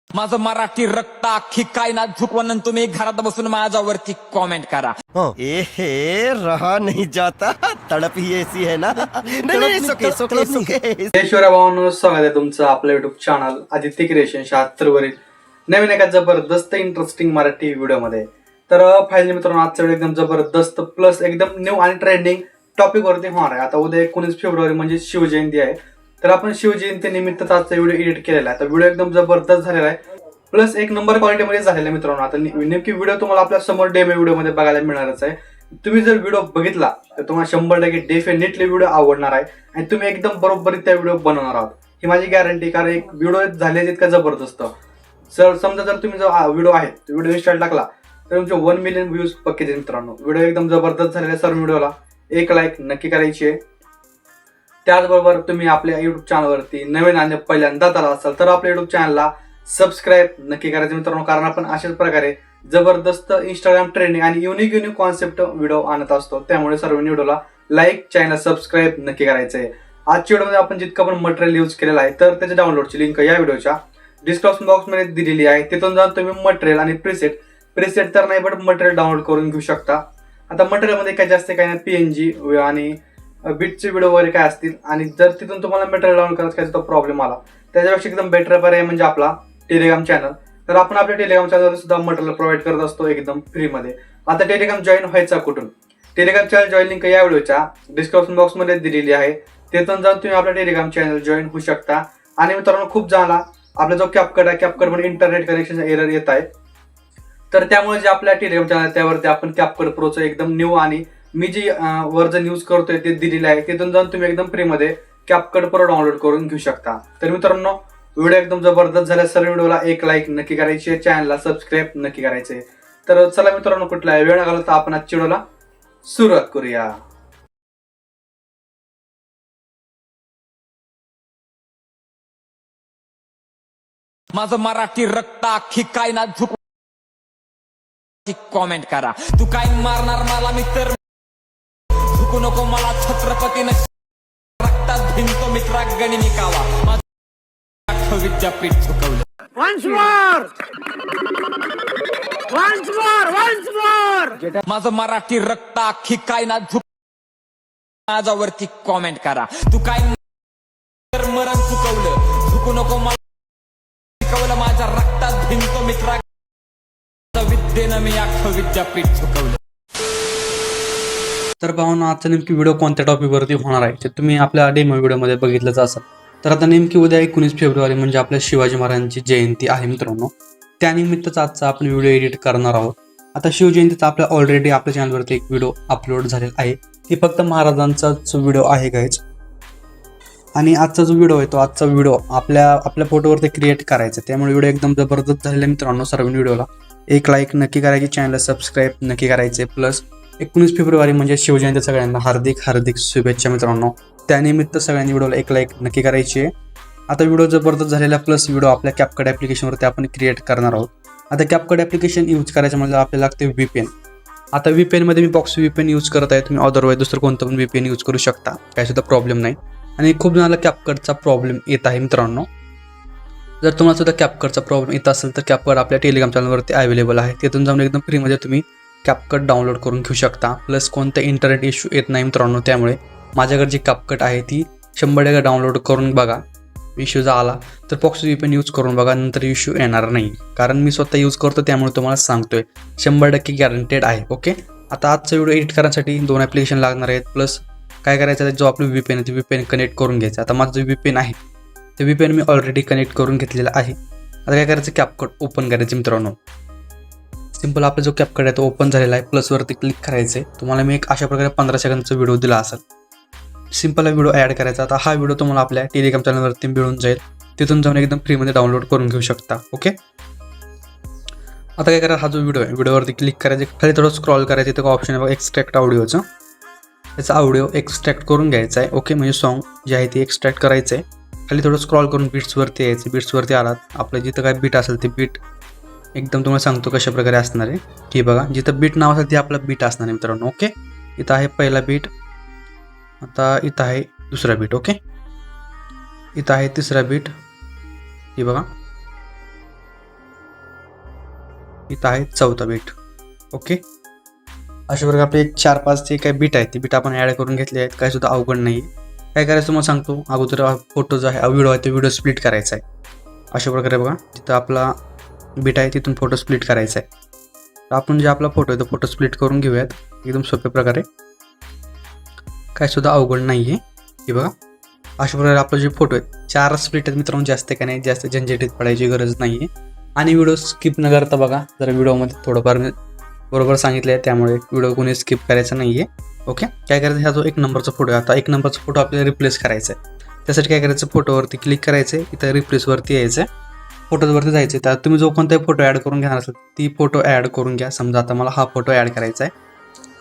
माझं मराठी रक्त अख्खी काय ना झुकवून तुम्ही घरात बसून माझ्यावरती कॉमेंट करा. ए हे रहा नहीं जाता, तड़प ही ऐसी है ना. नहीं, सुके सुके सुके. ऐश्वर्या भावांनो, स्वागत आहे तुमचं आपलं युट्यूब चॅनल आदित्य क्रिएशन 76 वरील नवीन एका जबरदस्त इंटरेस्टिंग मराठी व्हिडिओमध्ये. तर फायनली मित्रांनो, आजचा व्हिडिओ एकदम जबरदस्त प्लस एकदम न्यू आणि ट्रेंडिंग टॉपिक वरती होणार आहे. आता उद्या 19 फेब्रुवारी म्हणजे शिवजयंती आहे. तर आपण शिवजयंती निमित्त आजचा व्हिडिओ एडिट केलेला आहे. तर व्हिडिओ एकदम जबरदस्त झालेला आहे, प्लस एक नंबर क्वालिटीमध्ये झालेला आहे मित्रांनो. आता नेमकी व्हिडिओ तुम्हाला आपल्या समोर डेमो व्हिडिओमध्ये बघायला मिळणारच आहे. तुम्ही जर व्हिडिओ बघितला तर तुम्हाला 100% डेफिनेटली व्हिडिओ आवडणार आहे आणि तुम्ही एकदम बरोबर त्या व्हिडिओ बनवणार आहात, ही माझी गॅरंटी. कारण एक व्हिडिओ झाले इतका जबरदस्त. सर समजा जर तुम्ही जो व्हिडिओ आहे तो व्हिडिओ इन्स्टाला टाकला तर तुमचे 1 मिलियन व्ह्यूज पक्के देईल मित्रांनो. व्हिडिओ एकदम जबरदस्त झालेला आहे. सर्व व्हिडिओला एक लाईक नक्की करायची आहे. त्याचबरोबर तुम्ही आपल्या युट्यूब चॅनलवरती नवीन आणि पहिल्यांदा आला असाल तर आपल्या युट्यूब चॅनलला सबस्क्राईब नक्की करायचं मित्रांनो. कारण आपण अशाच प्रकारे जबरदस्त इंस्टाग्राम ट्रेंडिंग आणि युनिक कॉन्सेप्ट व्हिडिओ आणत असतो. त्यामुळे सर्व व्हिडिओला लाईक, चॅनल सबस्क्राईब नक्की करायचं आहे. आजच्या व्हिडिओमध्ये आपण जितकं पण मटेरियल यूज केलेलं आहे तर त्याच्या डाउनलोडची लिंक या व्हिडिओच्या डिस्क्रिप्शन बॉक्समध्ये दिलेली आहे. तिथून जाऊन तुम्ही मटेरियल आणि प्रिसेट तर नाही पण मटेरियल डाउनलोड करून घेऊ शकता. आता मटेरियलमध्ये काय जास्त काय नाही, PNG आणि बीटचे व्हिडिओ वगैरे काय असतील. आणि जर तिथून तुम्हाला मटेरियल डाउनलोड करायचा तो प्रॉब्लेम आला त्याच्यापेक्षा एकदम बेटर पर्याय म्हणजे आपला टेलिग्राम चॅनल. तर आपण आपल्या टेलिग्राम चॅनलवर सुद्धा मटेरियल प्रोव्हाइड करत असतो एकदम फ्रीमध्ये. आता टेलिग्राम जॉईन व्हायचा कुठून? टेलिग्राम चॅनल जॉईन लिंक या व्हिडिओच्या डिस्क्रिप्शन बॉक्समध्ये दिलेली आहे. तिथून जाऊन तुम्ही आपल्या टेलिग्राम चॅनल जॉईन होऊ शकता. आणि मित्रांनो, खूप जणांना आपला जो कॅपकट आहे कॅपकटमध्ये इंटरनेट कनेक्शन एरर येत आहे. तर त्यामुळे जे आपल्या टेलिग्राम चॅनल त्यावरती आपण कॅपकट प्रोचं एकदम न्यू आणि मी जी व्हर्जन यूज करतोय ते दिलेलं आहे. तिथून जाऊन तुम्ही एकदम फ्रीमध्ये कॅपकट प्रो डाउनलोड करून घेऊ शकता. तर मित्रांनो, व्हिडिओ एकदम जबरदस्त झाला. सर्व व्हिडिओला एक लाईक नक्की करायची आहे, चॅनलला सबस्क्राईब नक्की करायचे. तर चला मित्रांनो, कुठला वेळ घालवता तर आपण आजच्या व्हिडिओला सुरुवात करूया. माझं मराठी रक्त अख्खी काय ना झुक कॉमेंट करा. तू काय मारणार मला मित्र, झुकू नको मला छत्रपतीने रक्तात भिंतो मित्रा गणिनी कावा. माझं विद्यापीठ झुकवलं. माझं मराठी रक्त अख्खी काय ना झुक माझ्यावरती कॉमेंट करा. तू काय मरण चुकवलं, झुकू नको मला शिकवलं. माझ्या रक्तात भिंतो मित्रा विद्येनं मी अख्खं विद्यापीठ झुकवलं. तर पाहून आजचा नेमकी व्हिडिओ कोणत्या टॉपिकवरती होणार आहे ते तुम्ही आपल्या डेमो व्हिडिओमध्ये बघितलंच असेल. तर आता नेमकी उद्या 19 फेब्रुवारी म्हणजे आपल्या शिवाजी महाराजांची जयंती आहे मित्रांनो. त्यानिमित्तच आजचा आपण व्हिडिओ एडिट करणार आहोत. आता शिवजयंतीचा आपल्या ऑलरेडी आपल्या चॅनलवरती एक व्हिडिओ अपलोड झालेला आहे. ती फक्त महाराजांचाच व्हिडिओ आहे गाईज. आणि आजचा जो व्हिडिओ आहे तो आजचा व्हिडिओ आपल्या फोटोवरती क्रिएट करायचा. त्यामुळे व्हिडिओ एकदम जबरदस्त झालेला आहे मित्रांनो. सर्व व्हिडिओला एक लाईक नक्की करायची, चॅनलला सबस्क्राईब नक्की करायचे. प्लस 19 फेब्रुवारी म्हणजे शिवजयंती सगळ्यांना हार्दिक शुभेच्छा मित्रांनो. त्यानिमित्त सगळ्यांनी व्हिडिओला एक लाईक नक्की करायची आहे. आता व्हिडिओ जबरदस्त झालेला प्लस व्हिडिओ आपल्या कॅपकट ॲप्लिकेशनवरती आपण क्रिएट करणार आहोत. आता कॅपकट ॲप्लिकेशन यूज करायचं म्हणजे आपल्याला लागते VPN. आता VPNमध्ये मी बॉक्स VPN यूज करत आहे. तुम्ही अदरवाईज दुसरं कोणतं पण VPN यूज करू शकता, काही सुद्धा प्रॉब्लेम नाही. आणि खूप जणांना कॅपकटचा प्रॉब्लेम येत आहे मित्रांनो. जर तुम्हाला सुद्धा कॅपकटचा प्रॉब्लेम येत असेल तर कॅपकट आपल्या टेलिग्राम चॅनलवरती अवेलेबल आहे. तिथून जाऊन एकदम फ्रीमध्ये तुम्ही कॅपकट डाउनलोड करून घेऊ शकता. प्लस कोणतं इंटरनेट इश्यू येत नाही मित्रांनो. त्यामुळे माझ्याकडे जी कॅपकट आहे ती 100% डाउनलोड करून बघा. इश्यू जर आला तर बॉक्स VPN यूज करून बघा, नंतर इश्यू येणार नाही. कारण मी स्वतः यूज करतो त्यामुळे तुम्हाला सांगतोय 100% गॅरंटेड आहे. ओके. आता आजचा व्हिडिओ एडिट करण्यासाठी 2 ॲप्लिकेशन लागणार आहेत. प्लस काय करायचं आहे, जो आपलं VPN आहे ते VPN कनेक्ट करून घ्यायचं. आता माझं जे VPN आहे ते VPN मी ऑलरेडी कनेक्ट करून घेतलेलं आहे. आता काय करायचं, कॅपकट ओपन करायचं मित्रांनो. सिंपल आपला जो कॅपकट आहे तो ओपन झालेला आहे. प्लसवरती क्लिक करायचं आहे. तुम्हाला मी एक अशा प्रकारे 15 सेकंदचा व्हिडिओ दिला असेल. सिंपल हा व्हिडिओ ॲड करायचा. आता हा व्हिडिओ तुम्हाला आपल्या टेलिग्राम चॅनलवरती मिळून जाईल. तिथून जाऊन एकदम फ्रीमध्ये डाउनलोड करून घेऊ शकता. ओके. आता काय करा, हा जो व्हिडिओ आहे व्हिडिओवरती क्लिक करायचं, खाली थोडं स्क्रॉल करायचं. इथं ऑप्शन आहे बघा एक्स्ट्रॅक्ट ऑडिओचं. त्याचा ऑडिओ एक्स्ट्रॅक्ट करून घ्यायचा आहे. ओके. म्हणजे सॉन्ग जे आहे ते एक्स्ट्रॅक्ट करायचं आहे. खाली थोडं स्क्रॉल करून बीट्सवरती यायचं. बीट्सवरती आलात, आपलं जिथं काय बीट असेल ते बीट एकदम तुम्हाला सांगतो कशा प्रकारे असणार आहे. की बघा, जिथं बीट नाव असेल ते आपलं बीट असणार आहे मित्रांनो. ओके. इथं आहे पहिला बीट, आता इथं आहे दुसरा बीट. ओके. इथं आहे तिसरा बीट, ही बघा. इथं आहे 4था बीट. ओके, अशा प्रकारे आपले 4-5 जे काही बीट आहेत ते बीट आपण ॲड करून घेतले आहेत. काही सुद्धा अवघड नाही. काय करायचं तुम्हाला सांगतो. अगोदर फोटो जो आहे व्हिडिओ आहे तो व्हिडिओ स्प्लिट करायचा आहे. अशा प्रकारे बघा, तिथं आपला बीट आहे तिथून फोटो स्प्लिट करायचा आहे. तर आपण जे आपला फोटो आहे तो फोटो स्प्लिट करून घेऊयात एकदम सोप्या प्रकारे. काय सुद्धा अवघड नाही आहे. हे बघा, अशा प्रकारे आपला जे फोटो आहे 4 स्प्लिट आहेत मित्रांनो. जास्त काय नाही, जास्त झंझटीत पडायची गरज नाही आहे. आणि व्हिडिओ स्किप न करता बघा. जरा व्हिडिओमध्ये थोडंफार बरोबर सांगितलं आहे, त्यामुळे व्हिडिओ कोणी स्किप करायचा नाही आहे. ओके, काय करायचं, हा जो 1 नंबरचा फोटो आहे, आता 1 नंबरचा फोटो आपल्याला रिप्लेस करायचा आहे. त्यासाठी काय करायचं, फोटोवरती क्लिक करायचं आहे, इथं रिप्लेसवरती यायचं आहे, फोटोवरती जायचं आहे. तर तुम्ही जो कोणताही फोटो ॲड करून घेणार असेल ती फोटो ॲड करून घ्या. समजा आता मला हा फोटो ॲड करायचा आहे,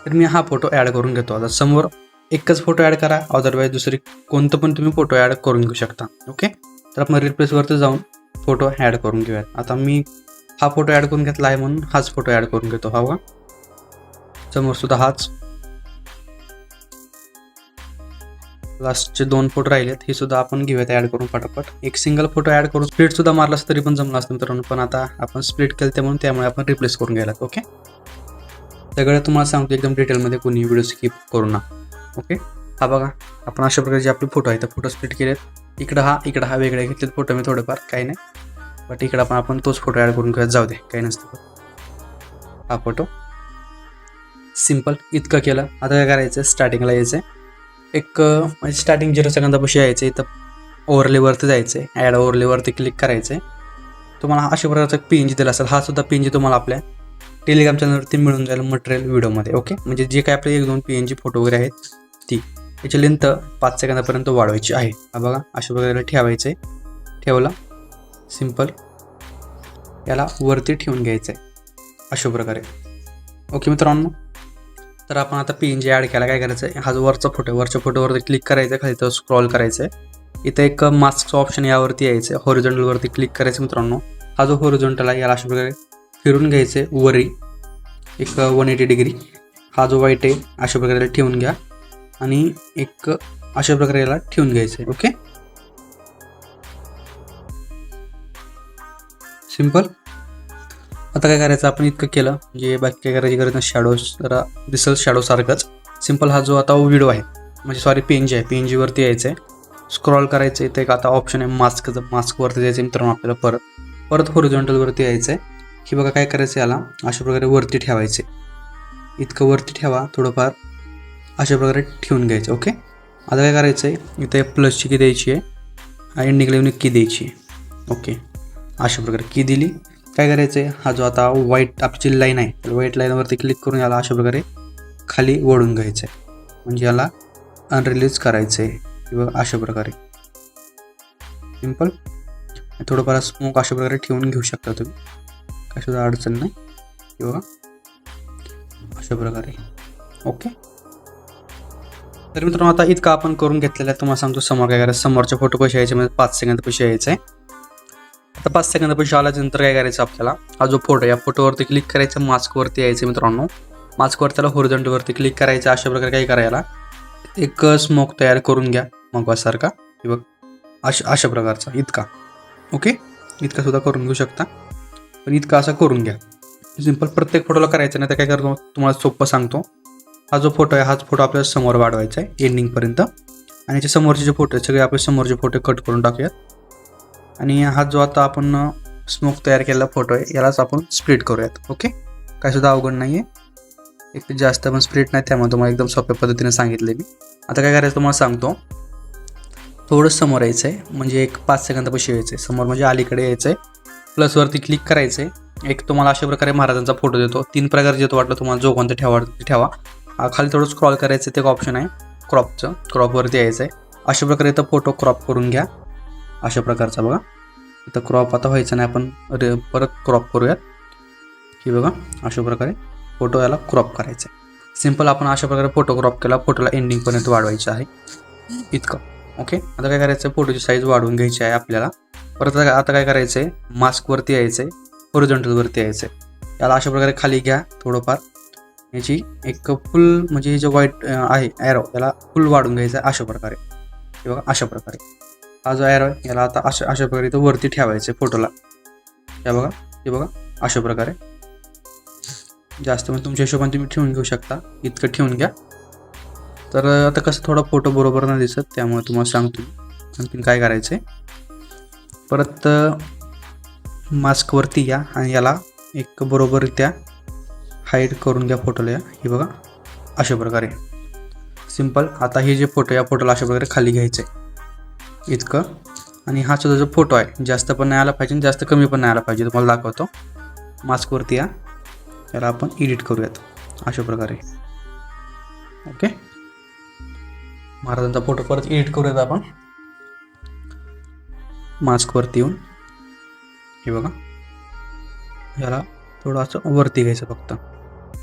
तर मी हा फोटो ॲड करून घेतो. आता समोर एकच फोटो ॲड करा, अदरवाईज दुसरी कोणतं पण तुम्ही फोटो ॲड करून घेऊ शकता. ओके, तर आपण रिप्लेसवरती जाऊन फोटो ॲड करून घेऊयात. आता मी हा फोटो ॲड करून घेतला आहे म्हणून हाच फोटो ॲड करून घेतो. हा बघा, समोर सुद्धा हाच. लास्टचे 2 फोटो राहिलेत, हे सुद्धा आपण घेऊयात ॲड करून पटापट. एक सिंगल फोटो ॲड करून स्प्लिट सुद्धा मारला असतं तरी पण जमलं असतं मित्रांनो, पण आता आपण स्प्लिट केलं त्यामुळे आपण रिप्लेस करून घ्यायला. ओके, सगळं तुम्हाला सांगतो एकदम डिटेलमध्ये, कोणी व्हिडिओ स्किप करू नका. ओके, हा बघा, आपण अशा प्रकारे जे आपले फोटो आहेत फोटो स्प्लिट केलेत. इकडं हा वेगळे घेतलेत फोटो मी थोडेफार, काही नाही, बट इकडं पण आपण तोच फोटो ॲड करून घेऊयात. जाऊ दे, काही नसतं. हा फोटो सिम्पल इतकं केलं. आता काय करायचं, स्टार्टिंगला यायचं आहे, एक म्हणजे स्टार्टिंग 0 सेकंदापाशी यायचं. इथं ओव्हरलेवरती जायचं आहे, ॲड ओव्हरलेवरती क्लिक करायचं आहे. तुम्हाला अशा प्रकारचा PNG दिला असेल, हा सुद्धा PNG तुम्हाला आपल्या टेलिग्राम चॅनलवरती मिळून जाईल मटेरियल व्हिडिओमध्ये. ओके, म्हणजे जे काय आपले 1-2 PNG फोटो वगैरे आहेत ती याची लेंथ 5 सेकंदापर्यंत वाढवायची आहे. हा बघा, अशा प्रकारे ठेवायचं आहे. ठेवला, सिम्पल याला वरती ठेवून घ्यायचं आहे अशा प्रकारे. ओके मित्रांनो, तर आपण आता PNG ॲड केला. काय करायचं आहे, हा जो वरचा फोटो आहे, वरच्या फोटोवरती क्लिक करायचं आहे, खाली तर स्क्रॉल करायचं आहे. इथं एक मास्कचं ऑप्शन यावरती यायचं आहे, हॉरिझॉन्टलवरती क्लिक करायचं मित्रांनो. हा जो हॉरिझॉन्टल आहे याला अशा प्रकारे फिरून घ्यायचं आहे वरी एक 180 डिग्री. हा जो व्हाईट आहे अशा प्रकारे ठेवून घ्या आणि एक अशा प्रकारे याला ठेवून घ्यायचं आहे. Okay, simple. आता काय करायचं, आपण इतकं केलं म्हणजे बाकी काय करायची गरज नाही. शॅडो जरा दिसेल शॅडो सारखंच. सिम्पल हा जो आता व्हिडिओ आहे म्हणजे सॉरी PNG आहे, PNGवरती यायचं आहे, स्क्रॉल करायचं आहे. इथे एक आता ऑप्शन आहे मास्कचं, मास्कवरती जायचं मित्रांनो आपल्याला. परत हॉरिझॉन्टलवरती यायचं आहे. की बघा काय करायचं, याला अशा प्रकारे वरती ठेवायचे. इतकं वरती ठेवा, थोडंफार अशा प्रकारे ठेवून घ्यायचं. ओके, आता काय करायचं आहे, इथे प्लसची की द्यायची आहे, एंडिंगला येऊन की द्यायची आहे. ओके, अशा प्रकारे की दिली. काय करायचं आहे, हा जो आता व्हाईट आपली लाईन आहे तर व्हाईट लाईनवरती क्लिक करून याला अशा प्रकारे खाली ओढून घ्यायचं आहे, म्हणजे याला अनरिलीज करायचं आहे किंवा अशा प्रकारे. सिम्पल. थोडंफार स्मोक अशा प्रकारे ठेवून घेऊ शकता तुम्ही, काय सुद्धा अडचण नाही. किंवा अशा प्रकारे. ओके, तर मित्रांनो आता इतकं आपण करून घेतलेलं आहे. तुम्हाला सांगतो समोर काय करायचं, समोरच्या फोटो पैसे यायचे म्हणजे 5 सेकंद पैसे यायचं आहे. आता 5 सेकंद पैसे आल्यानंतर काय करायचं, आपल्याला हा जो फोटो या फोटोवरती क्लिक करायचं, मास्कवरती यायचं मित्रांनो. मास्कवर त्याला हॉरिझॉन्टलवरती क्लिक करायचं. अशा प्रकारे काय करायला, एक स्मोक तयार करून घ्या मगवासारखा किंवा अशा प्रकारचा इतका. ओके, इतका सुद्धा करून घेऊ शकता, पण इतका असा करून घ्या. सिम्पल प्रत्येक फोटोला करायचं नाही. तर काय करतो तुम्हाला सोपं सांगतो. हा जो फोटो आहे हाच फोटो आपल्याला समोर वाढवायचा आहे एंडिंगपर्यंत, आणि याचे समोरचे जे फोटो आहेत सगळे आपले समोरचे फोटो कट करून टाकूयात. आणि हा जो आता आपण स्मोक तयार केलेला फोटो आहे यालाच आपण स्प्लिट करूयात. ओके, काय सुद्धा अवघड नाही आहे, एक जास्त पण स्प्लिट नाही, त्यामुळे तुम्हाला एकदम सोप्या पद्धतीने सांगितले मी. आता काय करायचं तुम्हाला सांगतो, थोडं समोर यायचं आहे, म्हणजे एक 5 सेकंदापाशी यायचं आहे. समोर म्हणजे अलीकडे यायचं आहे, प्लसवरती क्लिक करायचं आहे. एक तुम्हाला अशा प्रकारे महाराजांचा फोटो देतो, 3 प्रकार देतो, वाटलं तुम्हाला जो कोणता ठेवा. खाली थोडं स्क्रॉल करायचं, ते एक ऑप्शन आहे क्रॉपचं, क्रॉपवरती यायचं आहे. अशा प्रकारे इथं फोटो क्रॉप करून घ्या अशा प्रकारचा. बघा इथं क्रॉप आता व्हायचं नाही, आपण परत क्रॉप करूयात. की बघा अशा प्रकारे फोटो याला क्रॉप करायचा आहे. सिम्पल आपण अशा प्रकारे फोटो क्रॉप केला, फोटोला एंडिंगपर्यंत वाढवायचं आहे इतकं. ओके, आता काय करायचं आहे, फोटोची साईज वाढवून घ्यायची आहे आपल्याला. परत आता काय करायचं आहे, मास्कवरती यायचं आहे, हॉरिझॉन्टलवरती यायचं आहे. याला अशा प्रकारे खाली घ्या थोडंफार, याची एक फुल म्हणजे हे जे व्हाईट आहे ॲरो याला फुल वाढून घ्यायचं आहे अशा प्रकारे. हे बघा अशा प्रकारे हा जो ॲरो आहे याला आता अशा प्रकारे इथं वरती ठेवायचं आहे फोटोला. हे बघा अशा प्रकारे जास्त म्हणजे तुमच्या हिशोबाने तुम्ही ठेवून घेऊ शकता, इतकं ठेवून घ्या. तर आता कसं थोडा फोटो बरोबर नाही दिसत, त्यामुळे तुम्हाला सांगतो आणखीन काय करायचं आहे. परत मास्कवरती या आणि याला एक बरोबररित्या हाईड करून घ्या फोटोला. हे बघा अशा प्रकारे सिंपल. आता हे जे फोटो, या फोटोला अशा प्रकारे खाली घ्यायचं आहे इतकं. आणि हा सुद्धा जो फोटो आहे जास्त पण नाही आला पाहिजे आणि जास्त कमी पण नाही आला पाहिजे. तुम्हाला दाखवतो. मास्कवरती या, याला आपण एडिट करूयात अशा प्रकारे. ओके, महाराजांचा फोटो परत एडिट करूयात आपण. मास्कवरती येऊन हे बघा, याला थोडं असं वरती घ्यायचं फक्त.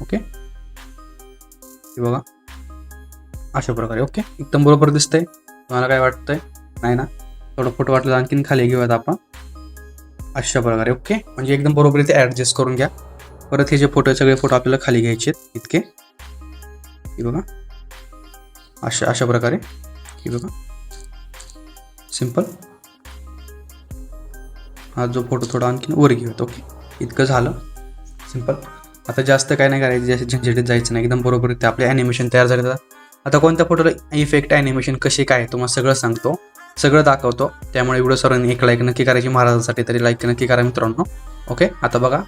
ओके, हे बघा अशा प्रकारे. ओके, एकदम बरोबर दिसतंय. तुम्हाला काय वाटतंय? नाही ना? थोडं फोटो वाटलं आणखीन खाली घेऊयात आपण अशा प्रकारे. ओके, म्हणजे एकदम बरोबर इथे ॲडजस्ट करून घ्या. परत हे जे फोटो आहे सगळे फोटो आपल्याला खाली घ्यायचे आहेत इतके. हे बघा अशा प्रकारे. हे बघा सिंपल. हा जो फोटो थोडा आणखीन वर घेऊयात. ओके, इतकं झालं सिंपल. आता जास्त काय नाही करायचं, जास्त झंझटीत जायचं नाही. एकदम बरोबर इथे आपले ॲनिमेशन तयार झाले. आता कोणत्या फोटोला इफेक्ट ॲनिमेशन कसे काय तुम्हाला सगळं सांगतो, सगळं दाखवतो. त्यामुळे व्हिडिओ सर्वांनी एक लाईक नक्की करायची, महाराजांसाठी तरी लाईक नक्की करा मित्रांनो. ओके, आता बघा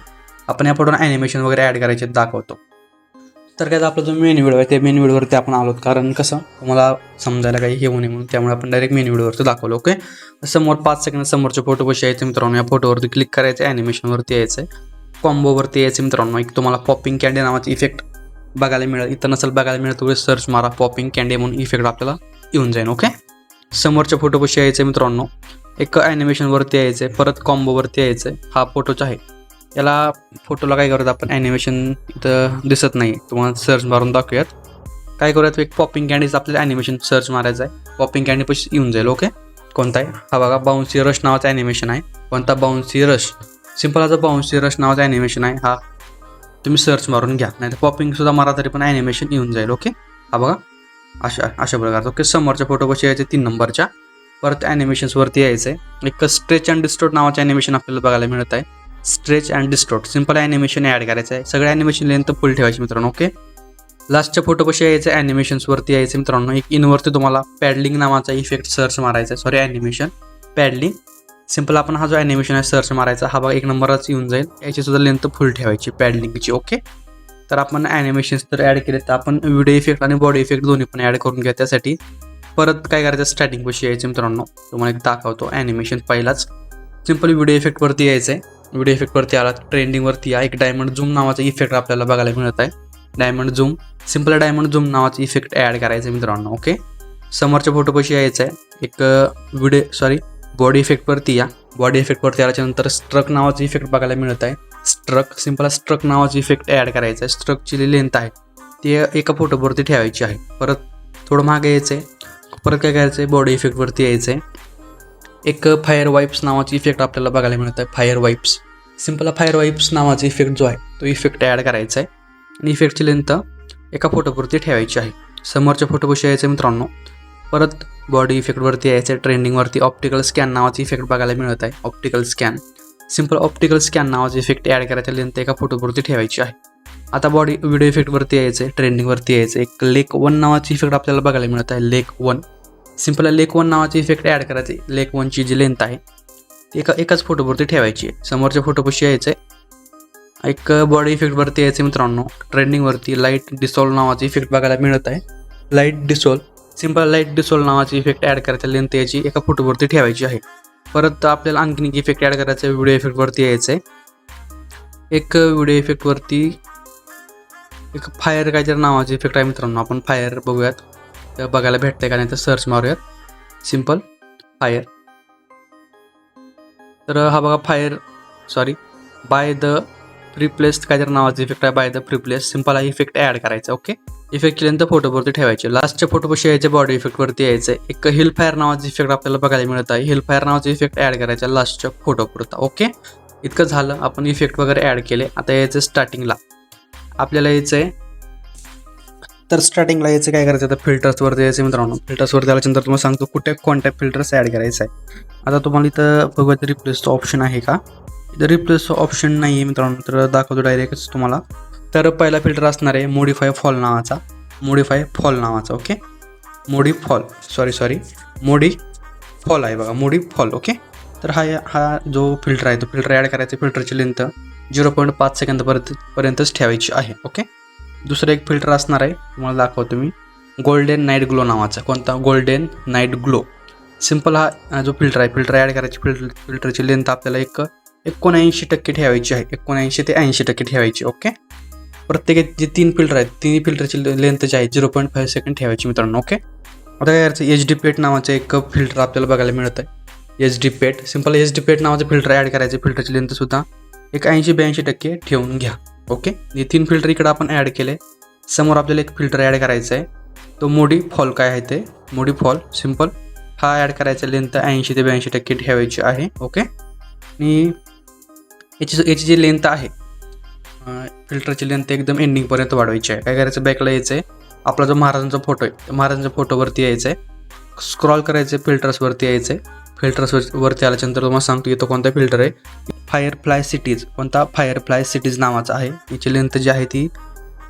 आपण या फोटोला ॲनिमेशन वगैरे ॲड करायचे दाखवतो. तर काय आपला जो मेन व्हिडिओ आहे त्या मेन व्हिडिओवरती आपण आलो, कारण कसं तुम्हाला समजायला काही हे होणे म्हणून, त्यामुळे आपण डायरेक्ट मेन व्हिडिओवरती दाखवलं. ओके, समोर 5 सेकंद समोरचे फोटो कसे यायचे मित्रांनो. या फोटोवरती क्लिक करायचं, ॲनिमेशनवरती यायचं आहे, कॉम्बोवरती यायचं मित्रांनो. एक तुम्हाला पॉपिंग कँडी नावाची इफेक्ट बघायला मिळेल. इथं नसेल बघायला मिळेल तुम्ही सर्च मारा पॉपिंग कँडी म्हणून, इफेक्ट आपल्याला येऊन जाईल. ओके, समोरच्या फोटो कसे यायचे मित्रांनो. एक ॲनिमेशनवरती यायचं आहे, परत कॉम्बोवरती यायचं आहे. हा फोटोचा आहे, याला फोटोला काय करूयात आपण, ॲनिमेशन इथं दिसत नाही, तुम्हाला सर्च मारून दाखवूयात. काय करूयात, एक पॉपिंग कँडीचं आपल्याला ॲनिमेशन सर्च मारायचं आहे. पॉपिंग कँडी पैसे येऊन जाईल. ओके, कोणता आहे हा बघा, बाउन्सी रश नावाचं ॲनिमेशन आहे. कोणता, बाउन्सी रश. सिंपल हा बाउन्सी रश नावाचा ॲनिमेशन आहे. हा तुम्ही सर्च मारून घ्या, नाही तर पॉपिंगसुद्धा मारा तरी पण ॲनिमेशन येऊन जाईल. ओके, हा बघा अशा प्रकारचं. ओके, समोरच्या फोटो कसे यायचे 3 नंबरच्या. परत ॲनिमेशन्सवरती यायचं आहे. एक स्ट्रेच अँड डिस्टोर्ट नावाचं ॲनिमेशन आपल्याला बघायला मिळत आहे. Stretch and distort simple animation add करायचं आहे. सगळ्या ॲनिमेशन लेंथ फुल ठेवायची मित्रांनो. ओके, लास्टच्या फोटो कसे यायचे, ॲनिमेशन्सवरती यायचे मित्रांनो. एक इनवरती तुम्हाला पॅडलिंग नावाचा इफेक्ट सर्च मारायचा आहे. Sorry, animation paddling. सिंपल आपण हा जो ॲनिमेशन आहे सर्च मारायचा, हा बघा 1 नंबरच येऊन जाईल. याची सुद्धा लेंथ फुल ठेवायची पॅडलिंगची. ओके, तर आपण ॲनिमेशन्स तर ॲड केले, तर आपण व्हिडिओ इफेक्ट आणि बॉडी इफेक्ट दोन्ही पण ॲड करून घ्या. त्यासाठी परत काय करायचं, स्टार्टिंग कशी यायची मित्रांनो, तुम्हाला एक दाखवतो. ॲनिमेशन पहिलाच सिंपल व्हिडिओ इफेक्टवरती यायचं आहे. व्हिडिओ इफेक्टवरती आला, ट्रेंडिंगवरती या. एक डायमंड झूम नावाचा इफेक्ट आपल्याला बघायला मिळत आहे. Diamond zoom, simple diamond zoom नावाचा इफेक्ट ॲड करायचं मित्रांनो. ओके, समोरच्या फोटो कशी यायचं आहे, एक बॉडी इफेक्टवरती या. बॉडी इफेक्टवरती आल्याच्यानंतर स्ट्रक नावाचा इफेक्ट बघायला मिळत आहे. स्ट्रक, सिंपल स्ट्रक नावाचा इफेक्ट ॲड करायचा आहे. स्ट्रकची लेंथ आहे ती एका फोटोवरती ठेवायची आहे. परत थोडं मागे यायचं आहे. परत काय करायचं आहे, बॉडी इफेक्टवरती यायचं आहे. एक फायर वाईप्स नावाची इफेक्ट आपल्याला बघायला मिळत आहे. Fire wipes, simple fire wipes नावाचा इफेक्ट जो आहे तो इफेक्ट ॲड करायचा आहे. आणि इफेक्टची लेंथ एका फोटोवरती ठेवायची आहे. समोरच्या फोटो कशी यायचं मित्रांनो. परत बॉडी इफेक्टवरती यायचं आहे. ट्रेंडिंगवरती ऑप्टिकल स्कॅन नावाची इफेक्ट बघायला मिळत आहे. Optical scan, simple optical scan नावाची इफेक्ट ॲड करायचा, लेंथ एका फोटोवरती ठेवायची आहे. आता व्हिडिओ इफेक्टवरती यायचं आहे. ट्रेंडिंगवरती यायचं. एक लेक 1 नावाची इफेक्ट आपल्याला बघायला मिळत आहे. लेक 1, सिंपल लेक 1 नावाची इफेक्ट ॲड करायची. लेक 1ची जी लेंथ आहे ती एकाच फोटोवरती ठेवायची आहे. समोरच्या फोटो कशी यायचं आहे, एक बॉडी इफेक्टवरती यायचं मित्रांनो. ट्रेंडिंगवरती लाईट डिसॉल्व नावाची इफेक्ट बघायला मिळत आहे. Light dissolve, simple light dissolve नावाची इफेक्ट ॲड करायचा, लेंथ याची एका फोटोवरती ठेवायची आहे. परत आपल्याला आणखीन एक इफेक्ट ॲड करायचा आहे. व्हिडिओ इफेक्टवरती यायचं आहे. एक व्हिडिओ इफेक्टवरती एक फायर काहीतरी नावाची इफेक्ट आहे मित्रांनो. आपण फायर बघूयात, तर बघायला भेटतंय का नाही तर सर्च मारूयात. सिंपल फायर, तर हा बघा फायर, बाय द प्रिप्लेस काहीतरी नावाचा इफेक्ट आहे. बाय द प्रिप्लेस, सिंपल हा इफेक्ट ॲड करायचा. ओके, इफेक्टची लेंथ फोटोवरती ठेवायचे. लास्टच्या फोटो कशी यायचे, बॉडी इफेक्टवरती यायचं. एक हिल फायर नावाचा इफेक्ट आपल्याला बघायला मिळत आहे. हिल फायर नावाचा इफेक्ट ॲड करायचा लास्टच्या फोटोपुरता. ओके, इतकं झालं. आपण इफेक्ट वगैरे ॲड केले. आता यायचं स्टार्टिंगला आपल्याला यायचं आहे. तर स्टार्टिंगला यायचं काय करायचं, आता फिल्टर्सवरती यायचं मित्रांनो. फिल्टर्सवरती आल्यानंतर तुम्हाला सांगतो कुठे कोणत्या फिल्टर्स ॲड करायचं आहे. आता तुम्हाला इथं बघूया रिप्लेसचं ऑप्शन आहे का, इथं रिप्लेसचं ऑप्शन नाही आहे मित्रांनो, तर दाखवतो डायरेक्टच तुम्हाला. तर पहिला फिल्टर असणार आहे मोडिफाय फॉल नावाचा ओके. मोडी फॉल आहे बघा, मोडी फॉल ओके. तर हा जो फिल्टर आहे तो फिल्टर ॲड करायचा. फिल्टरची लेंथ 0.5 सेकंदापर्यंतच ठेवायची आहे ओके. दुसरं एक फिल्टर असणार आहे, तुम्हाला दाखवतो मी, गोल्डन नाईट ग्लो नावाचा. कोणता? Golden night glow. सिम्पल हा जो फिल्टर आहे, फिल्टर ॲड करायची. फिल्टरची लेंथ आपल्याला 79% ठेवायची आहे. 79 ते 80% ठेवायची ओके. प्रत्येक जे 3 फिल्टर आहेत, तिन्ही फिल्टरची लेंथ जी आहे 0.5 सेकंद ठेवायची मित्रांनो ओके. आता काय करायचं, HD पेट नावाचं एक फिल्टर आपल्याला बघायला मिळत आहे. HD पेट, सिम्पल HD पेट नावाचं फिल्टर ॲड करायचं. फिल्टरची लेंथसुद्धा 80-82% ठेवून घ्या ओके. हे 3 फिल्टर इकडं आपण ॲड केले. समोर आपल्याला एक फिल्टर ॲड करायचा आहे, तो मोडी फॉल. काय आहे ते? मोडी फॉल. सिम्पल हा ॲड करायचा. लेंथ 80 ते 82% ठेवायची आहे ओके. आणि याची जी लेंथ आहे, फिल्टरची लेंथ एकदम एंडिंगपर्यंत वाढवायची आहे. काय करायचं, बॅकला यायचं आहे. आपला जो महाराजांचा फोटो आहे, त्या महाराजांच्या फोटोवरती यायचं आहे. स्क्रॉल करायचं आहे, फिल्टर्सवरती यायचं आहे. फिल्टर्सवरती आल्याच्यानंतर तुम्हाला सांगतो येतो कोणता फिल्टर आहे. फायरफ्लाय सिटीज. कोणता? फायरफ्लाय सिटीज नावाचा आहे. याची लेंथ जी आहे ती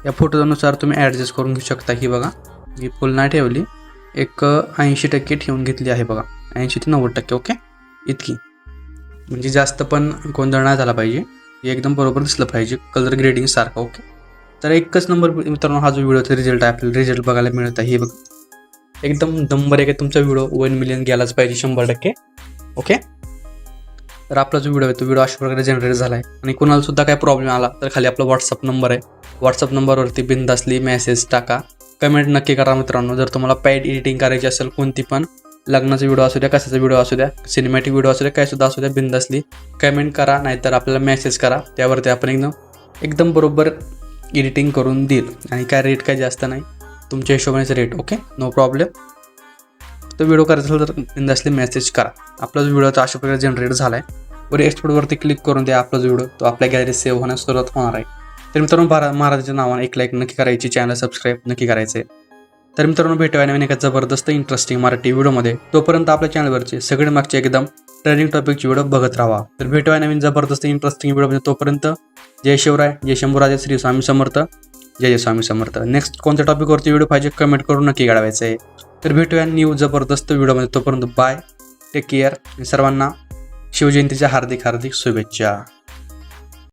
या फोटोनुसार तुम्ही ॲडजस्ट करून घेऊ शकता. ही बघा, ही फुल नाही ठेवली, 80% ठेवून घेतली आहे बघा. 80 ते 90% ओके. इतकी, म्हणजे जास्त पण गोंधळ नाही झाला पाहिजे. हे एकदम बरोबर दिसलं पाहिजे, कलर ग्रेडिंग सारखं ओके. तर एकच नंबर मित्रांनो हा जो व्हिडिओचा रिझल्ट आहे, आपल्याला रिझल्ट बघायला मिळत आहे. हे बघ, एकदम नंबर 1 आहे. तुमचा व्हिडिओ 1 मिलियन गेलाच पाहिजे 100% ओके. तर आपला जो व्हिडिओ आहे तो व्हिडिओ अशा प्रकारे जनरेट झाला आहे. आणि कोणाला सुद्धा काय प्रॉब्लेम आला तर खाली आपला व्हॉट्सअप नंबर आहे. व्हॉट्सअप नंबरवरती बिनधास्तली मेसेज टाका, कमेंट नक्की करा मित्रांनो. जर तुम्हाला पॅड एडिटिंग करायची असेल, कोणती पण, लग्नाचा व्हिडिओ असू द्या, कशाचा व्हिडिओ असू द्या, सिनेमॅटिक व्हिडिओ असू द्या, काय सुद्धा असू द्या, बिनधास्तली कमेंट करा, नाहीतर आपल्याला मेसेज करा. त्यावरती आपण एकदम बरोबर एडिटिंग करून देईल. आणि काय रेट काय जास्त नाही, तुमच्या हिशोबानेच रेट ओके, नो प्रॉब्लेम. तो व्हिडिओ करायचा असेल तर बिनधास्तली मेसेज करा. आपला जो व्हिडिओ अशा प्रकारे जनरेट झाला आहे, वर एक्सपोर्टवरती क्लिक करून द्या. आपला जो व्हिडिओ तो आपल्या गॅलरीत सेव्ह होण्यास सुरुवात होणार आहे. तर मित्रांनो, महाराजांच्या नावाने एक लाईक नक्की करायची, चॅनल सबस्क्राईब नक्की करायचे. तर मित्रांनो, भेटूया नवीन एका जबरदस्त इंटरेस्टिंग मराठी व्हिडिओमध्ये. तोपर्यंत आपल्या चॅनलवरचे सगळे मागचे एकदम ट्रेंडिंग टॉपिकची व्हिडिओ बघत राहा. तर भेटूया नवीन जबरदस्त इंटरेस्टिंग व्हिडिओमध्ये. तोपर्यंत जय शिवराय, जय शंभूराजे, श्री स्वामी समर्थ, जय स्वामी समर्थ. नेक्स्ट कोणत्या टॉपिकवरती व्हिडिओ पाहिजे कमेंट करून नक्की कळवायचं आहे. तर भेटूया न्यू जबरदस्त व्हिडिओमध्ये. तोपर्यंत बाय, टेक केअर. सर्वांना शिवजयंतीच्या हार्दिक शुभेच्छा.